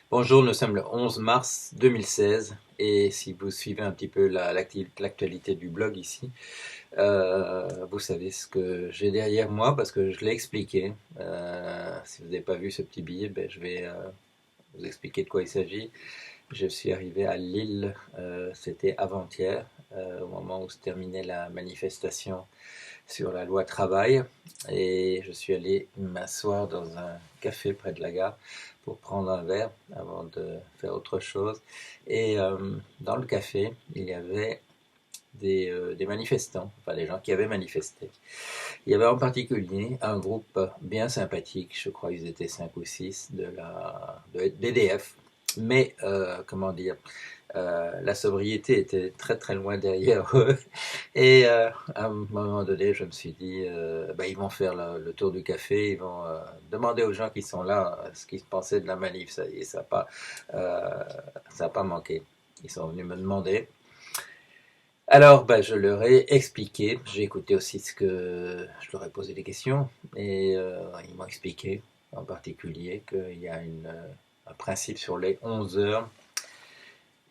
Bonjour, nous sommes le 11 mars 2016 et si vous suivez un petit peu l'actualité du blog ici, vous savez ce que j'ai derrière moi parce que je l'ai expliqué. Si vous n'avez pas vu ce petit billet, ben, je vais vous expliquer de quoi il s'agit. Je suis arrivé à Lille, c'était avant-hier, au moment où se terminait la manifestation sur la loi travail, et je suis allé m'asseoir dans un café près de la gare pour prendre un verre avant de faire autre chose. Et dans le café, il y avait des manifestants, enfin des gens qui avaient manifesté. Il y avait en particulier un groupe bien sympathique, je crois qu'ils étaient 5 ou 6 de d'EDF, mais comment dire, la sobriété était très très loin derrière eux. Et à un moment donné, je me suis dit, bah, ils vont faire le tour du café, ils vont demander aux gens qui sont là ce qu'ils pensaient de la manif. Ça y est, euh, ça a pas manqué. Ils sont venus me demander. Alors, bah, je leur ai expliqué, j'ai écouté aussi ce que je leur ai posé des questions, et ils m'ont expliqué en particulier qu'il y a un principe sur les 11 heures.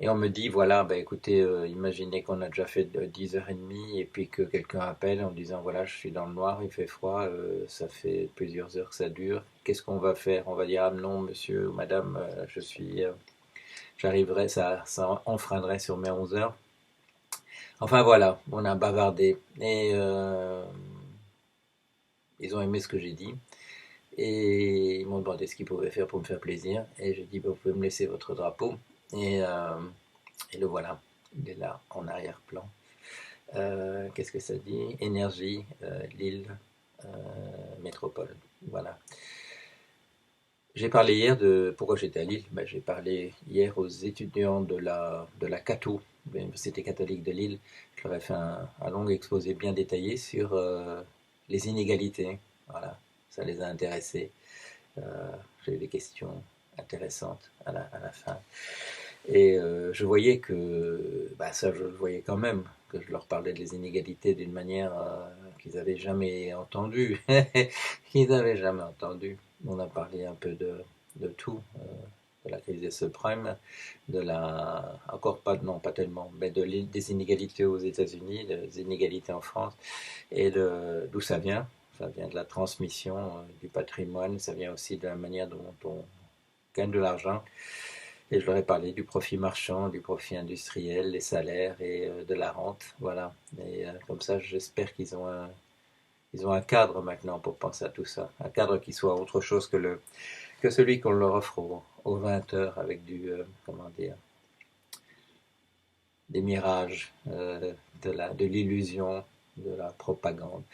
Et on me dit, voilà, bah écoutez, imaginez qu'on a déjà fait 10h30 et puis que quelqu'un appelle en disant, voilà, je suis dans le noir, il fait froid, ça fait plusieurs heures que ça dure, qu'est-ce qu'on va faire? On va dire, ah non, monsieur ou madame, j'arriverai, ça enfreindrait sur mes 11 heures. Enfin voilà, on a bavardé et ils ont aimé ce que j'ai dit et ils m'ont demandé ce qu'ils pouvaient faire pour me faire plaisir et j'ai dit, bah, vous pouvez me laisser votre drapeau et, euh, et le voilà, il est là en arrière-plan. Qu'est-ce que ça dit? Énergie, Lille, euh, métropole. Voilà. J'ai parlé hier de pourquoi j'étais à Lille. Ben, j'ai parlé hier aux étudiants de la Cato, de l'Université catholique de Lille. Je leur ai fait un long exposé bien détaillé sur les inégalités. Voilà, ça les a intéressés. J'ai eu des questions intéressantes à la fin. Et je voyais que, bah ça je le voyais quand même, que je leur parlais des inégalités d'une manière qu'ils n'avaient jamais entendue. Qu'ils n'avaient jamais entendue. On a parlé un peu de tout, de la crise des subprimes, encore pas, non pas tellement, mais des inégalités aux États-Unis, des inégalités en France, et d'où ça vient. Ça vient de la transmission du patrimoine, ça vient aussi de la manière dont on gagne de l'argent. Et je leur ai parlé du profit marchand, du profit industriel, les salaires et de la rente. Voilà. Et comme ça, j'espère ils ont un cadre maintenant pour penser à tout ça. Un cadre qui soit autre chose que celui qu'on leur offre aux 20 heures avec comment dire, des mirages, de l'illusion, de la propagande,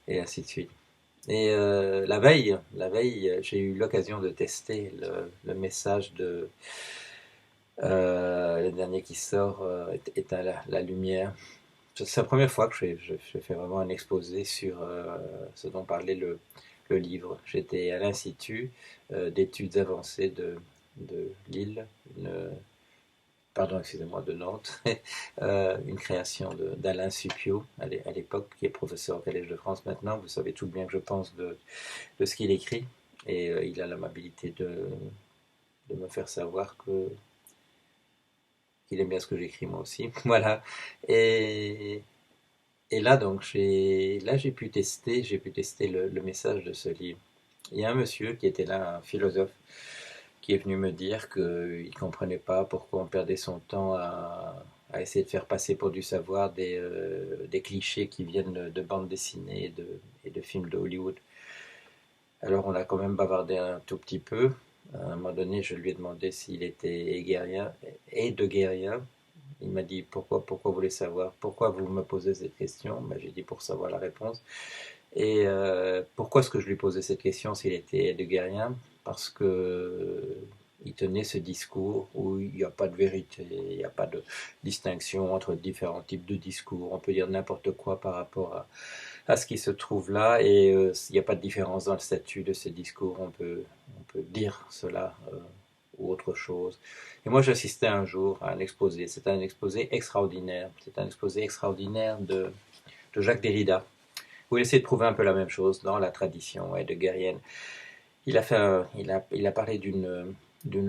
et ainsi de suite. Et la veille, j'ai eu l'occasion de tester le message le dernier qui sort, éteint la lumière. C'est la première fois que je fais vraiment un exposé sur ce dont parlait le livre. J'étais à l'Institut d'études avancées de Lille, pardon, excusez-moi, de Nantes, une création d'Alain Suppiot à l'époque, qui est professeur au Collège de France maintenant. Vous savez tout bien que je pense de ce qu'il écrit, et il a l'amabilité de me faire savoir qu'il aime bien ce que j'écris moi aussi. Voilà. Et, et là, donc, j'ai pu tester le message de ce livre. Il y a un monsieur qui était là, un philosophe, qui est venu me dire qu'il ne comprenait pas pourquoi on perdait son temps à essayer de faire passer pour du savoir des clichés qui viennent de bandes dessinées et de films de Hollywood. Alors on a quand même bavardé un tout petit peu. À un moment donné, je lui ai demandé s'il était hégérien et de guérien. Il m'a dit pourquoi vous voulez savoir? Pourquoi vous me posez cette question? Ben, j'ai dit pour savoir la réponse. Et pourquoi est-ce que je lui posais cette question s'il était guérien? Parce que il tenait ce discours où il n'y a pas de vérité, il n'y a pas de distinction entre différents types de discours. On peut dire n'importe quoi par rapport à ce qui se trouve là, et il n'y a pas de différence dans le statut de ces discours. On peut dire cela ou autre chose. Et moi, j'assistais un jour à un exposé. C'est un exposé extraordinaire. C'est un exposé extraordinaire de Jacques Derrida, où il essaie de prouver un peu la même chose dans la tradition heideggerienne. Il a parlé d'une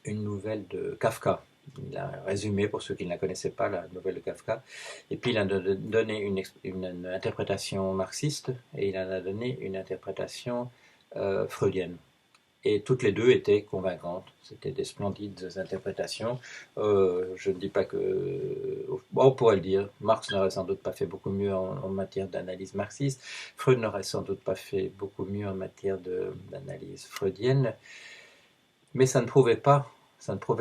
une nouvelle de Kafka. Il a résumé, pour ceux qui ne la connaissaient pas, la nouvelle de Kafka. Et puis il en a donné une interprétation marxiste et il en a donné une interprétation freudienne. Et toutes les deux étaient convaincantes. C'était des splendides interprétations. Je ne dis pas que... Bon, on pourrait le dire. Marx n'aurait sans doute pas fait beaucoup mieux en matière d'analyse marxiste. Freud n'aurait sans doute pas fait beaucoup mieux en matière d'analyse freudienne. Mais ça ne prouvait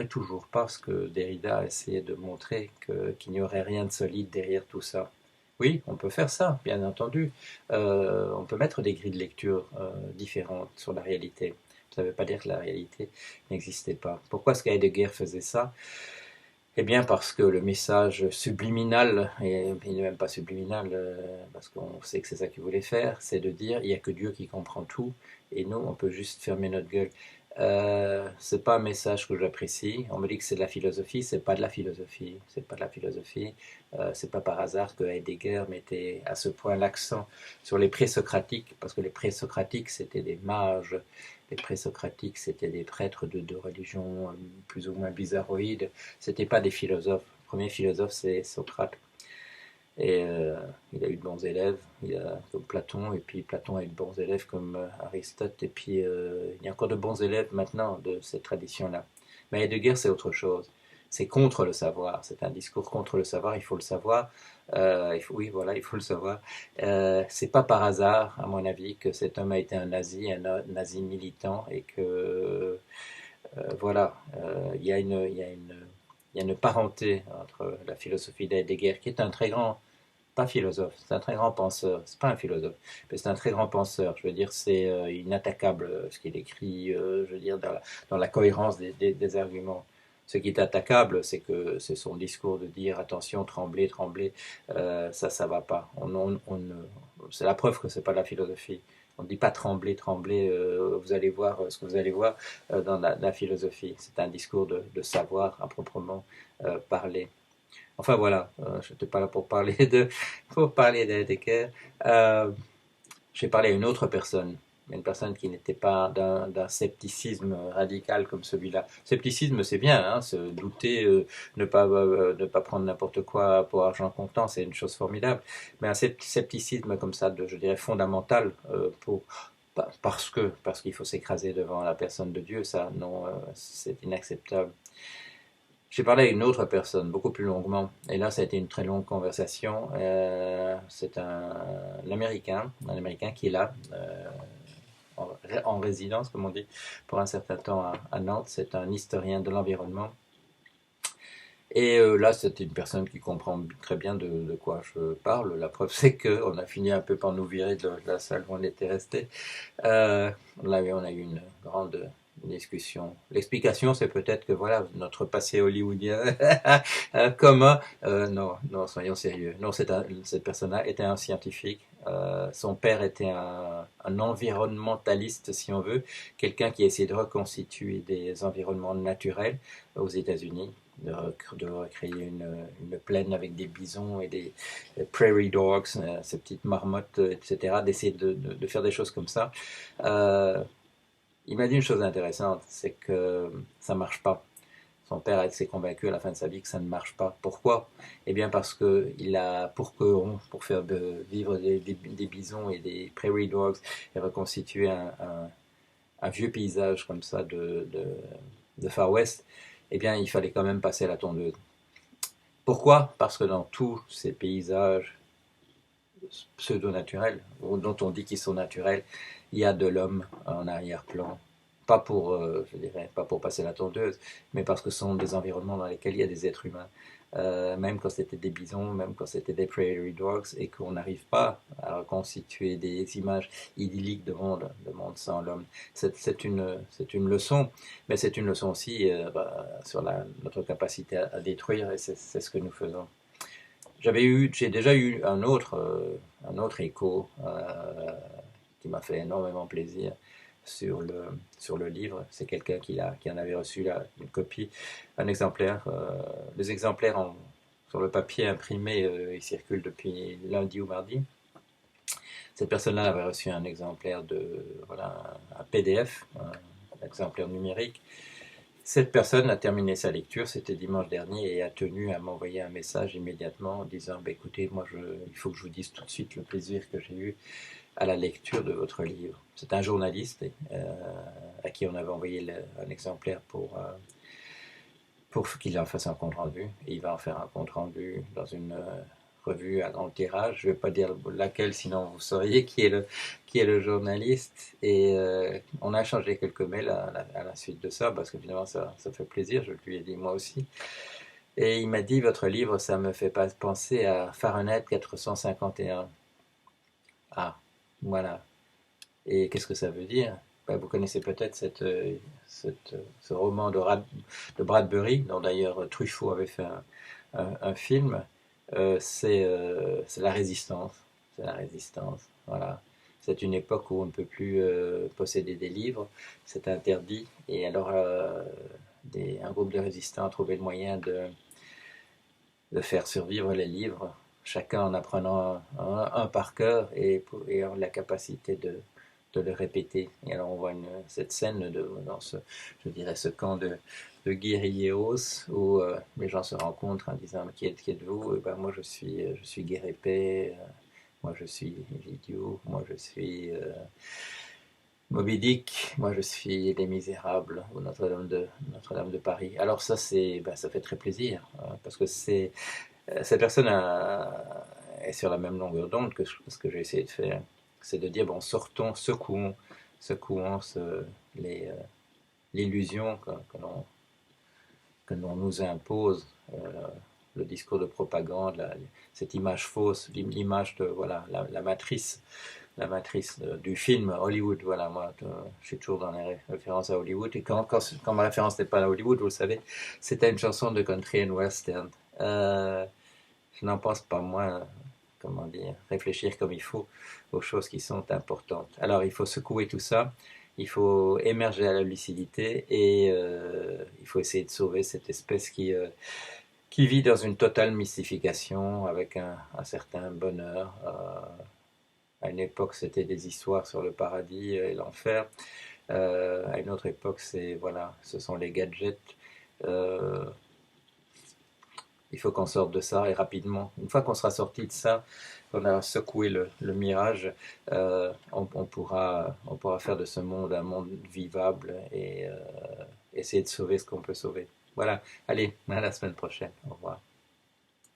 toujours pas ce que Derrida essayait de montrer, qu'il n'y aurait rien de solide derrière tout ça. Oui, on peut faire ça, bien entendu. On peut mettre des grilles de lecture différentes sur la réalité. Ça ne veut pas dire que la réalité n'existait pas. Pourquoi est-ce qu'Heidegger faisait ça? Eh bien parce que le message subliminal, et il n'est même pas subliminal, parce qu'on sait que c'est ça qu'il voulait faire, c'est de dire il n'y a que Dieu qui comprend tout, et nous, on peut juste fermer notre gueule. C'est pas un message que j'apprécie. On me dit que c'est de la philosophie, c'est pas de la philosophie, c'est pas de la philosophie. C'est pas par hasard que Heidegger mettait à ce point l'accent sur les présocratiques, parce que les présocratiques c'était des mages, les présocratiques c'était des prêtres de religions plus ou moins bizarroïdes. C'était pas des philosophes. Le premier philosophe c'est Socrate. Et il a eu de bons élèves, comme Platon, et puis Platon a eu de bons élèves comme Aristote, et puis il y a encore de bons élèves maintenant de cette tradition-là. Mais Heidegger, c'est autre chose. C'est contre le savoir, c'est un discours contre le savoir, il faut le savoir. Oui, voilà, il faut le savoir. C'est pas par hasard, à mon avis, que cet homme a été un nazi militant, et que, voilà, il y a une parenté entre la philosophie d'Heidegger, qui est un très grand pas philosophe, c'est un très grand penseur. C'est pas un philosophe, mais c'est un très grand penseur. Je veux dire, c'est inattaquable ce qu'il écrit. Je veux dire, dans la cohérence des arguments. Ce qui est attaquable, c'est que c'est son discours de dire attention, tremblez, tremblez. Ça va pas. C'est la preuve que c'est pas de la philosophie. On ne dit pas tremblez, tremblez. Vous allez voir ce que vous allez voir dans la philosophie. C'est un discours de savoir à proprement parler. Enfin voilà, je n'étais pas là pour parler d'Heidegger. Euh, j'ai parlé à une personne qui n'était pas d'un scepticisme radical comme celui-là. Scepticisme, c'est bien, hein, se douter, ne pas prendre n'importe quoi pour argent comptant, c'est une chose formidable. Mais un scepticisme comme ça, je dirais fondamental, parce qu'il faut s'écraser devant la personne de Dieu, ça, non, c'est inacceptable. J'ai parlé à une autre personne beaucoup plus longuement, et là ça a été une très longue conversation. C'est un Américain qui est là, en résidence, comme on dit, pour un certain temps à Nantes. C'est un historien de l'environnement. Et là, c'est une personne qui comprend très bien de quoi je parle. La preuve, c'est qu'on a fini un peu par nous virer de la salle où on était resté. On a eu une grande discussion. L'explication, c'est peut-être que voilà, notre passé hollywoodien commun. Non, non, soyons sérieux. Non, cette personne-là était un scientifique. Son père était un environnementaliste, si on veut, quelqu'un qui essayait de reconstituer des environnements naturels aux États-Unis. De recréer une plaine avec des bisons et des prairie dogs, ces petites marmottes, etc., d'essayer de faire des choses comme ça. Il m'a dit une chose intéressante, c'est que ça ne marche pas. Son père s'est convaincu à la fin de sa vie que ça ne marche pas. Pourquoi? Eh bien parce que pour faire vivre des bisons et des prairie dogs et reconstituer un vieux paysage comme ça de Far West, eh bien il fallait quand même passer à la tondeuse. Pourquoi? Parce que dans tous ces paysages pseudo-naturels, dont on dit qu'ils sont naturels, il y a de l'homme en arrière-plan. Pas pour, je dirais, pas pour passer la tondeuse, mais parce que ce sont des environnements dans lesquels il y a des êtres humains. Même quand c'était des bisons, même quand c'était des prairie dogs, et qu'on n'arrive pas à reconstituer des images idylliques de monde sans l'homme. C'est une leçon, mais c'est une leçon aussi sur notre capacité à détruire, et c'est ce que nous faisons. J'ai déjà eu un autre écho qui m'a fait énormément plaisir sur le livre. C'est quelqu'un qui en avait reçu une copie, un exemplaire. Les exemplaires sur le papier imprimé, ils circulent depuis lundi ou mardi. Cette personne-là avait reçu un exemplaire voilà, un PDF, exemplaire numérique. Cette personne a terminé sa lecture, c'était dimanche dernier, et a tenu à m'envoyer un message immédiatement en disant bah, écoutez, il faut que je vous dise tout de suite le plaisir que j'ai eu à la lecture de votre livre. C'est un journaliste à qui on avait envoyé un exemplaire pour qu'il en fasse un compte rendu. Et il va en faire un compte rendu dans une revue à grand tirage. Je ne vais pas dire laquelle, sinon vous sauriez qui est le journaliste. Et on a échangé quelques mails à la suite de ça, parce que finalement ça fait plaisir, je lui ai dit moi aussi. Et il m'a dit, votre livre, ça me fait penser à Fahrenheit 451. Ah, voilà. Et qu'est-ce que ça veut dire? Ben, vous connaissez peut-être ce roman de Bradbury, dont d'ailleurs Truffaut avait fait un film. C'est la résistance. C'est la résistance. Voilà. C'est une époque où on ne peut plus posséder des livres. C'est interdit. Et alors, un groupe de résistants a trouvé le moyen de faire survivre les livres, chacun en apprenant un par cœur et ayant la capacité de le répéter. Et alors on voit cette scène dans je dirais, ce camp de guérilleros où les gens se rencontrent en disant qui êtes-vous? Et ben, moi je suis Guérépé, moi je suis Vidiou, moi je suis Moby Dick, moi je suis Les Misérables ou Notre-Dame de Paris. Alors ça ça fait très plaisir parce que cette personne est sur la même longueur d'onde que ce que j'ai essayé de faire. C'est de dire, bon, sortons, secouons l'illusion que l'on nous impose, le discours de propagande, cette image fausse, l'image de voilà, la matrice du film Hollywood. Voilà, moi, je suis toujours dans les références à Hollywood. Et quand ma référence n'est pas à Hollywood, vous le savez, c'était une chanson de country and western. Je n'en pense pas moins, comment dire, réfléchir comme il faut aux choses qui sont importantes. Alors il faut secouer tout ça, il faut émerger à la lucidité et il faut essayer de sauver cette espèce qui vit dans une totale mystification avec un certain bonheur. À une époque, c'était des histoires sur le paradis et l'enfer. À une autre époque, voilà, ce sont les gadgets. Euh, il faut qu'on sorte de ça et rapidement. Une fois qu'on sera sorti de ça, qu'on a secoué le mirage, on pourra faire de ce monde un monde vivable et essayer de sauver ce qu'on peut sauver. Voilà, allez, à la semaine prochaine. Au revoir.